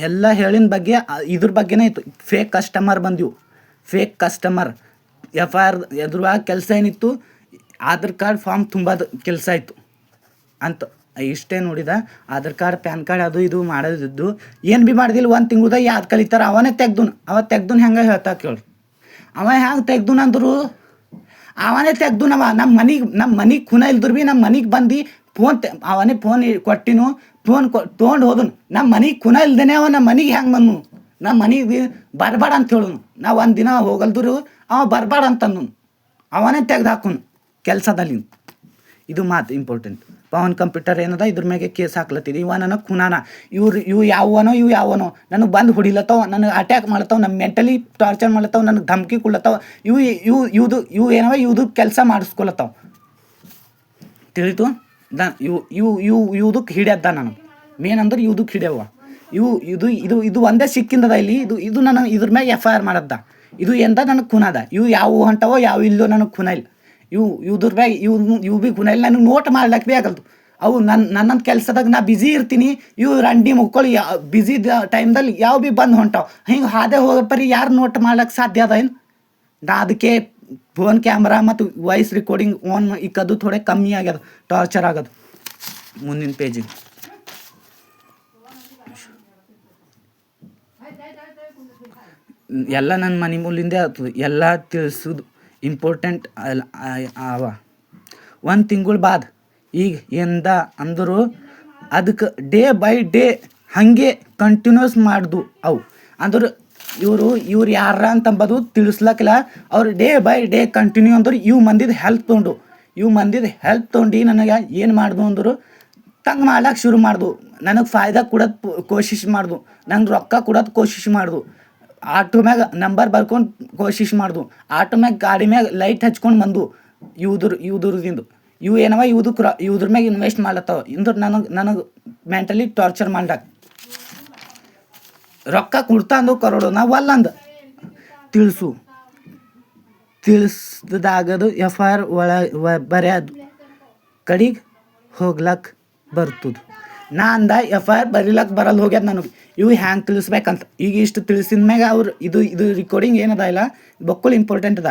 Speaker 2: ಎಲ್ಲ ಹೇಳಿನ ಬಗ್ಗೆ ಇದ್ರ ಬಗ್ಗೆನೇ ಇತ್ತು. ಫೇಕ್ ಕಸ್ಟಮರ್ ಬಂದಿವು, ಫೇಕ್ ಕಸ್ಟಮರ್ FIR ಎದುರುವಾಗ ಕೆಲಸ ಏನಿತ್ತು, ಆಧಾರ್ ಕಾರ್ಡ್ ಫಾರ್ಮ್ ತುಂಬೋದು ಕೆಲಸ ಇತ್ತು ಅಂತ ಇಷ್ಟೇ ನೋಡಿದ. ಆಧಾರ್ ಕಾರ್ಡ್ ಪ್ಯಾನ್ ಕಾರ್ಡ್ ಅದು ಇದು ಮಾಡೋದಿದ್ದು ಏನು ಭೀ ಮಾಡಿದಿಲ್ಲ. ಒಂದು ತಿಂಗ್ಳದಾಗ ಯಾವ್ದು ಕಲಿತಾರೆ ಅವನೇ ತೆಗ್ದು ಹೆಂಗೆ ಹೇಳ್ತಾ ಕೇಳಿ. ಅವ ಹ್ಯಾಂಗೆ ತೆಗ್ದುನಂದ್ರು ಅವನೇ ತೆಗ್ದುನವ. ನಮ್ಮ ಮನೆಗೆ ಖುನ ಇಲ್ದ್ರು ಭೀ ನಮ್ಮ ಮನೆಗೆ ಬಂದು ಅವನೇ ಫೋನ್ ಕೊಟ್ಟಿನು, ಫೋನ್ ತೊಗೊಂಡು ಹೋದನು. ನಮ್ಮ ಮನೆಗೆ ಖುನ ಇಲ್ದೇನೆ ಅವ ನಮ್ಮ ಮನೆಗೆ ಹೆಂಗೆ ಬಂದನು, ನಮ್ಮ ಮನೆಗೆ ಬರಬೇಡ ಅಂತ ಹೇಳೋನು. ನಾವು ಒಂದು ದಿನ ಹೋಗಲ್ದ್ರು ಅವ ಬರಬೇಡ ಅಂತಂದು ಅವನೇ ತೆಗ್ದು ಹಾಕೋನು ಕೆಲಸದಲ್ಲಿ. ಇದು ಮಾತು ಇಂಪಾರ್ಟೆಂಟ್. ಪವನ್ ಕಂಪ್ಯೂಟರ್ ಏನದ ಇದ್ರ ಮ್ಯಾಗೆ ಕೇಸ್ ಹಾಕ್ಲತ್ತಿದೆ. ಇವ ನನಗೆ ಖುನಾನ ಇವು ಯಾವನೋ ನನಗೆ ಬಂದು ಹೊಡಿಲತ್ತವ, ನನಗೆ ಅಟ್ಯಾಕ್ ಮಾಡ್ತಾವ, ನಮ್ಮ ಮೆಂಟಲಿ ಟಾರ್ಚರ್ ಮಾಡ್ಲತ್ತಾವ, ನನಗೆ ಧಮಕಿ ಕೊಡ್ಲತ್ತಾವ. ಇವು ಕೆಲಸ ಮಾಡಿಸ್ಕೊಳತ್ತಾವ. ತಿಳಿತು ಇವುದಕ್ಕೆ ಹಿಡಿಯದ್ದ ನನಗೆ ಮೇನ್ ಅಂದ್ರೆ ಇವುದಕ್ಕೆ ಹಿಡಿಯವ. ಇದು ಒಂದೇ ಸಿಕ್ಕಿಂದದ ಇಲ್ಲಿ. ಇದು ನನಗೆ ಇದ್ರ ಮ್ಯಾಗೆ FIR ಮಾಡದ್ದ. ಇದು ಎಂದ ನನಗೆ ಖುನದ. ಇವು ಯಾವ ಹೊಂಟವೋ ಯಾವ ಇಲ್ಲೋ ನನಗೆ ಖುನ ಇಲ್ಲ. ಇವ್ರ ಮ್ಯಾಗ ಇವು ಭೀ ಖುನ ಇಲ್ಲ. ನನಗೆ ನೋಟ್ ಮಾಡ್ಲಿಕ್ಕೆ ಭೀ ಆಗಲ್ತು. ಅವು ನನ್ನೊಂದು ಕೆಲಸದಾಗ ನಾ ಬ್ಯುಸಿ ಇರ್ತೀನಿ, ಇವು ರಂಡಿ ಮುಕ್ಕೊಳ್ಳಿ ಬ್ಯುಸಿ ಟೈಮ್ದಲ್ಲಿ ಯಾವ ಭೀ ಬಂದು ಹೊಂಟಾವ. ಹಿಂಗೆ ಹಾದೆ ಹೋಗಪ್ಪರಿ ಯಾರು ನೋಟ್ ಮಾಡ್ಲಿಕ್ಕೆ ಸಾಧ್ಯ ಅದ ಏನು? ನಾ ಅದಕ್ಕೆ ಫೋನ್ ಕ್ಯಾಮ್ರಾ ಮತ್ತು ವಾಯ್ಸ್ ರೆಕಾರ್ಡಿಂಗ್ ಆನ್ ಇಕ್ಕದು ಥೋಡೆ ಕಮ್ಮಿ ಆಗ್ಯದ, ಟಾರ್ಚರ್ ಆಗೋದು. ಮುಂದಿನ ಪೇಜಿಗೆ ಎಲ್ಲ ನನ್ನ ಮನೆ ಮೂಲಿಂದೇ ಆಗ್ತದೆ. ಎಲ್ಲ ತಿಳಿಸೋದು ಇಂಪಾರ್ಟೆಂಟ್ ಅವ. ಒಂದು ತಿಂಗಳು ಬಾದ್ ಈಗ ಎಂದ ಅಂದರು ಅದಕ್ಕೆ ಡೇ ಬೈ ಡೇ ಹಾಗೆ ಕಂಟಿನ್ಯೂಸ್ ಮಾಡ್ದು ಅವು. ಅಂದ್ರೆ ಇವ್ರು ಯಾರ ಅಂತಂಬದು ತಿಳಿಸ್ಲಕ್ಕಿಲ್ಲ. ಅವ್ರು ಡೇ ಬೈ ಡೇ ಕಂಟಿನ್ಯೂ ಅಂದ್ರೆ ಇವು ಮಂದಿದ ಹೆಲ್ಪ್ ತೊಗೊಂಡು ನನಗೆ ಏನು ಮಾಡ್ದು ಅಂದರು ತಂಗೆ ಮಾಡ್ಲಿಕ್ಕೆ ಶುರು ಮಾಡ್ದು. ನನಗೆ ಫಾಯ್ದಾ ಕೊಡೋದು ಕೋಶಿಶ್ ಮಾಡ್ದು, ನಂಗೆ ರೊಕ್ಕ ಕೊಡೋದು ಕೋಶಿಶ್ ಮಾಡ್ದು. ಆಟೋ ಮ್ಯಾಗ ನಂಬರ್ ಬರ್ಕೊಂಡು ಕೋಶಿಶ್ ಮಾಡ್ದು. ಆಟೋ ಮ್ಯಾಗ ಗಾಡಿ ಮ್ಯಾಗ ಲೈಟ್ ಹಚ್ಕೊಂಡು ಬಂದು ಇವ್ರದಿಂದ ಇವು ಏನವ ಇವ್ದ್ರ ಮ್ಯಾಗ ಇನ್ವೆಸ್ಟ್ ಮಾಡ್ಲತ್ತಾವ. ಇಂದ್ರೆ ನನಗೆ ಮೆಂಟಲಿ ಟಾರ್ಚರ್ ಮಾಡ್ಲಾಕ ರೊಕ್ಕ ಕೊಡ್ತಾ ಅಂದು ಕರೋಡು ನಾವು ಅಲ್ಲ ಅಂದ ತಿಳಿಸ್ದಾಗದು FIR ಬರೆಯೋದು ಕಡೆಗೆ ಹೋಗ್ಲಕ್ಕೆ ಬರ್ತದೆ. ನಾ ಅಂದ FIR ಬರೀಲಕ್ಕೆ ಬರಲ್ಲ ಹೋಗ್ಯದ ನನಗೆ. ಇವು ಹ್ಯಾಂಗೆ ತಿಳಿಸ್ಬೇಕಂತ ಈಗ ಇಷ್ಟು ತಿಳಿಸಿದ ಮ್ಯಾಗ ಅವ್ರು ಇದು ರೆಕಾರ್ಡಿಂಗ್ ಏನದ ಇಲ್ಲ ಬಕ್ಕುಲ್ ಇಂಪಾರ್ಟೆಂಟ್ ಅದ.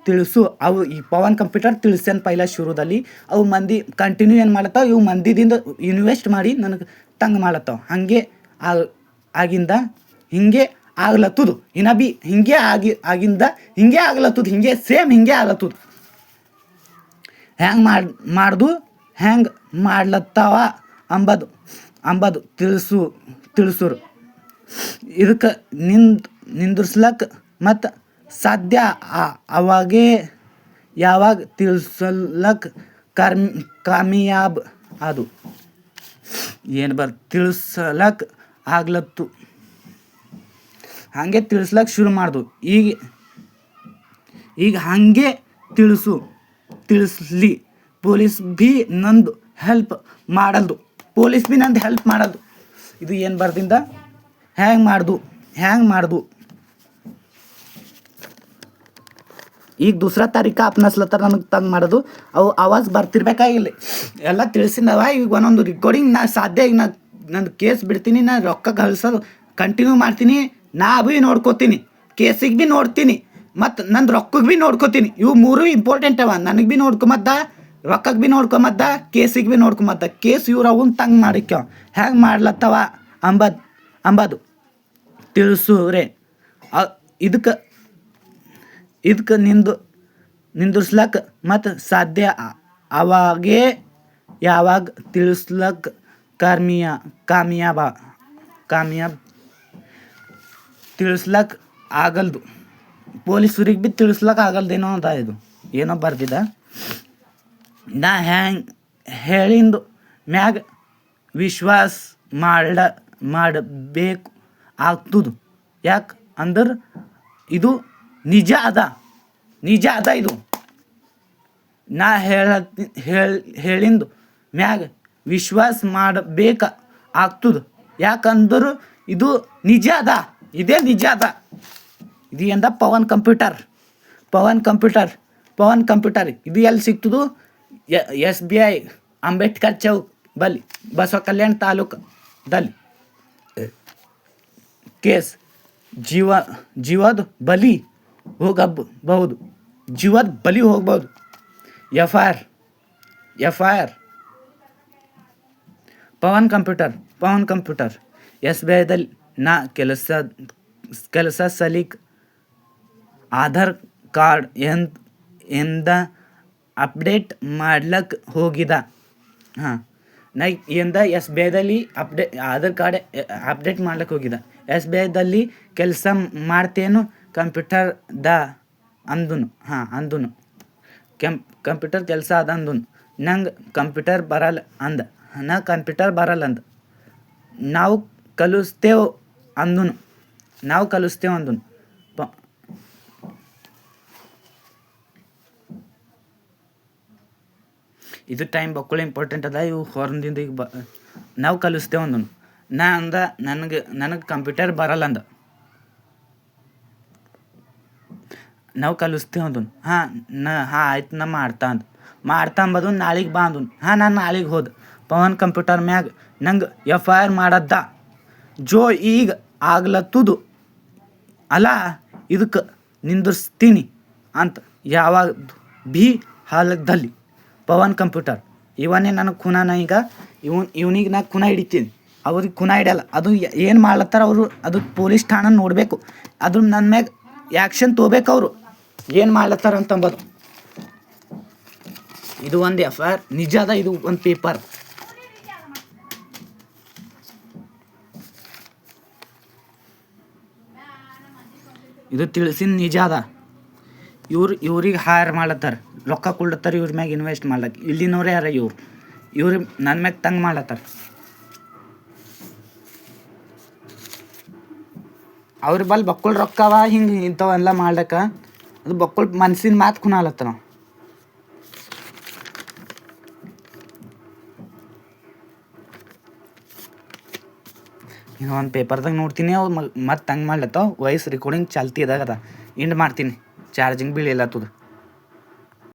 Speaker 2: ತಿಳಿಸು ಅವು ಈ ಪವನ್ ಕಂಪ್ಯೂಟರ್ ತಿಳಿಸ್ಯಾನ ಪೈಲ ಶುರುದಲ್ಲಿ. ಅವು ಮಂದಿ ಕಂಟಿನ್ಯೂ ಏನು ಮಾಡ್ಲತ್ತಾವ, ಇವು ಮಂದಿದಿಂದ ಇನ್ವೆಸ್ಟ್ ಮಾಡಿ ನನಗೆ ತಂಗ ಮಾಡ್ಲತ್ತಾವ. ಹಾಗೆ ಆಗಿಂದ ಹಿಂಗೆ ಆಗ್ಲತ್ತದು. ಇನ್ನ ಭೀ ಹಿಂಗೆ ಆಗಿಂದ ಹಿಂಗೆ ಆಗ್ಲತ್ತದು, ಹಿಂಗೆ ಸೇಮ್ ಹಿಂಗೆ ಆಗ್ಲತ್ತದು. ಹ್ಯಾಂಗೆ ಮಾಡ್ದು ಹ್ಯಾಂಗೆ ಮಾಡ್ಲತ್ತಾವ ಅಂಬದು ತಿಳಿಸೋರು. ಇದಕ್ಕೆ ನಿಂದ್ರಿಸ್ಲಕ್ಕೆ ಮತ್ತು ಸಾಧ್ಯ ಅವಾಗೇ ಯಾವಾಗ ತಿಳಿಸ್ಲಕ್ಕೆ ಕಾಮಯಾಬ್ ಅದು ಏನು ತಿಳಿಸ್ಲಕ್ಕೆ ಆಗ್ಲತ್ತು. ಹಾಗೆ ತಿಳಿಸ್ಲಕ್ಕೆ ಶುರು ಮಾಡ್ದು. ಈಗ ಹಾಗೆ ತಿಳಿಸ್ಲಿ. ಪೊಲೀಸ್ ಭೀ ನಂದು ಹೆಲ್ಪ್ ಮಾಡಲ್ದು. ಇದು ಏನು ಬರ್ದಿಂದ ಹ್ಯಾಂಗೆ ಮಾಡ್ದು ಈಗ ದೂಸರಾ ತಾರೀಕ ಅಪ್ನಸ್ಲತ್ತಾರ ನನಗೆ ತಂದು ಮಾಡೋದು. ಅವು ಆವಾಜ್ ಬರ್ತಿರ್ಬೇಕಾಗಿಲ್ಲ ಎಲ್ಲ ತಿಳಿಸಿದವ. ಈಗ ಒಂದೊಂದು ರೆಕಾರ್ಡಿಂಗ್ ನಾ ಸಾಧ್ಯ ಈಗ ನಂದು ಕೇಸ್ ಬಿಡ್ತೀನಿ, ನಾ ರೊಕ್ಕ ಗಳಿಸೋದು ಕಂಟಿನ್ಯೂ ಮಾಡ್ತೀನಿ. ನಾ ಭೀ ನೋಡ್ಕೋತೀನಿ, ಕೇಸಿಗೆ ಭೀ ನೋಡ್ತೀನಿ, ಮತ್ತು ನಂದು ರೊಕ್ಕಕ್ಕೆ ಭೀ ನೋಡ್ಕೋತೀನಿ. ಇವು ಮೂರು ಇಂಪಾರ್ಟೆಂಟ್ ಅವ. ನನಗೆ ಭೀ ನೋಡ್ಕೊಂಬದ್ದ, ರೊಕ್ಕಕ್ಕೆ ಭೀ ನೋಡ್ಕೊಂಬದ್ದ, ಕೇಸಿಗೆ ಭೀ ನೋಡ್ಕೊಂಬದ್ದ. ಕೇಸ್ ಇವ್ರು ಅವನ್ನ ತಂಗ ಮಾಡಿಕ್ಯವ ಹೆಂಗೆ ಮಾಡ್ಲತ್ತವ ಅಂಬದು ತಿಳಿಸೋರೆ. ಇದಕ್ಕೆ ಇದಕ್ಕೆ ನಿಂದಿರ್ಸ್ಲಕ್ಕ ಮತ್ತು ಸಾಧ್ಯ ಅವಾಗೇ ಯಾವಾಗ ತಿಳಿಸ್ಲಕ್ಕ ಕಾಮಯಾಬ್ ತಿಳಿಸ್ಲಕ್ಕ ಆಗಲ್ದು. ಪೊಲೀಸರಿಗೆ ಭೀ ತಿಳಿಸ್ಲಕ್ಕ ಆಗಲ್ದೇನೋ ಅದ ಇದು ಏನೋ ಬರ್ದಿದ. ನಾ ಹೇಳಿಂದು ಮ್ಯಾಗ ವಿಶ್ವಾಸ ಮಾಡಬೇಕು ಆಗ್ತದೆ. ಯಾಕೆ ಅಂದ್ರೆ ಇದು ನಿಜ ಅದ ಇದು. ನಾ ಹೇಳಿಂದು ಮ್ಯಾಗ ವಿಶ್ವಾಸ ಮಾಡಬೇಕ ಆಗ್ತದೆ. ಯಾಕಂದ್ರೆ ಇದು ನಿಜ ಅದ, ಇದೇ ನಿಜ ಅದ. ಇದು ಎಂದ ಪವನ್ ಕಂಪ್ಯೂಟರ್ ಇದು ಎಲ್ಲಿ ಸಿಗ್ತದು? SBI ಅಂಬೇಡ್ಕರ್ ಚೌಕ್ ಬಲ್ಲಿ, ಬಸವ ಕಲ್ಯಾಣ ತಾಲೂಕದಲ್ಲಿ. ಕೇಸ್ ಜೀವದ ಬಲಿ ಹೋಗಬಹುದು. FIR ಪವನ್ ಕಂಪ್ಯೂಟರ್ SBIದಲ್ಲಿ ನಾ ಕೆಲಸ ಸಲಿಕ್ ಆಧಾರ್ ಕಾರ್ಡ್ ಎಂದ ಅಪ್ಡೇಟ್ ಮಾಡ್ಲಕ್ಕೆ ಹೋಗಿದ. ನಾ ಎಂದ SBIದಲ್ಲಿ ಆಧಾರ್ ಕಾರ್ಡ್ ಅಪ್ಡೇಟ್ ಮಾಡ್ಲಿಕ್ಕೆ ಹೋಗಿದ. SBIದಲ್ಲಿ ಕೆಲಸ ಮಾಡ್ತೇನು ಕಂಪ್ಯೂಟರ್ದ ಅಂದುನು. ಕಂಪ್ಯೂಟರ್ ಕೆಲಸ ಅದ ಅಂದುನು. ನಂಗೆ ಕಂಪ್ಯೂಟರ್ ಬರಲ್ಲ ಅಂದ. ನಾವು ಕಲಿಸ್ತೇವೆ ಅಂದುನು. ಇದು ಟೈಮ್ ಬಕ್ಕಳು ಇಂಪಾರ್ಟೆಂಟ್ ಅದ. ಇವು ಹೊರದಿಂದ ಈಗ ನಾವು ಕಲಿಸ್ತೇವೆ ಅಂದನು. ನಾ ಅಂದ ನನಗೆ ಕಂಪ್ಯೂಟರ್ ಬರಲ್ಲ ಅಂದ. ನಾವು ಕಲಿಸ್ತೇವೆ ಅಂದನು. ಆಯ್ತು ನಾ ಮಾಡ್ತಾ ಅಂಬದು ನಾಳೆಗೆ ಬಾ ಅಂದನು. ನಾನು ನಾಳೆಗೆ ಹೋದ. ಪವನ್ ಕಂಪ್ಯೂಟರ್ ಮ್ಯಾಗ ನಂಗೆ FIR ಮಾಡದ್ದ. ಈಗ ಆಗ್ಲತ್ತದು ಅಲ್ಲ, ಇದಕ್ಕೆ ನಿಂದಿರ್ಸ್ತೀನಿ ಅಂತ ಯಾವಾಗ ಭೀ ಹಾಲದಲ್ಲಿ ಪವನ್ ಕಂಪ್ಯೂಟರ್ ಇವನೇ ನನಗೆ ಖುನಾನ. ಈಗ ಇವನಿಗೆ ನಾ ಖುನ ಹಿಡಿತೀನಿ, ಅವ್ರಿಗೆ ಖುನ ಹಿಡಿಯಲ್ಲ. ಅದು ಏನು ಮಾಡ್ಲತ್ತಾರ ಅವರು, ಅದು ಪೊಲೀಸ್ ಠಾಣೆ ನೋಡಬೇಕು. ಅದು ನನ್ನ ಮ್ಯಾಗ ಆ್ಯಕ್ಷನ್ ತೊಗೋಬೇಕು. ಅವರು ಏನು ಮಾಡ್ಲತ್ತಾರ ಅಂತಂಬದು. ಇದು ಒಂದು FIR ನಿಜ ಅದ. ಇದು ಒಂದು ಪೇಪರ್. ಇದು ತಿಳಿಸಿನ ನಿಜ ಅದ. ಇವ್ರಿಗೆ ಹೈರ್ ಮಾಡ್ಲತ್ತಾರ, ರೊಕ್ಕ ಕೊಡ್ಲತ್ತಾರ ಇವ್ರ ಮ್ಯಾಗ ಇನ್ವೆಸ್ಟ್ ಮಾಡ್ಲಕ್ಕೆ. ಇಲ್ಲಿನವ್ರೆ ಯಾರ ಇವ್ರು ನನ್ನ ಮ್ಯಾಗ ತಂಗ್ ಮಾಡ್ಲತ್ತಾರ. ಅವ್ರ ಬಲ್ ಬಕ್ಕಳು ರೊಕ್ಕವ ಹಿಂಗೆ ಇಂಥವೆಲ್ಲ ಮಾಡ್ಲಕ್ಕ. ಅದು ಬಕ್ಕಳು ಮನ್ಸಿನ ಮಾತು ಕುನಾಲತ್ತಾರ. ಇನ್ನು ಒಂದು ಪೇಪರ್ದಾಗ ನೋಡ್ತೀನಿ ಅವ್ರು ಮತ್ತೆ ತಂಗೆ ಮಾಡ್ಲತ್ತಾವ. ವಾಯ್ಸ್ ರೆಕಾರ್ಡಿಂಗ್ ಚಾಲ್ತಿ ಅದ. ಇಂಡ್ ಮಾಡ್ತೀನಿ, ಚಾರ್ಜಿಂಗ್ ಬೀಳಿಲ್ಲತ್ತದ.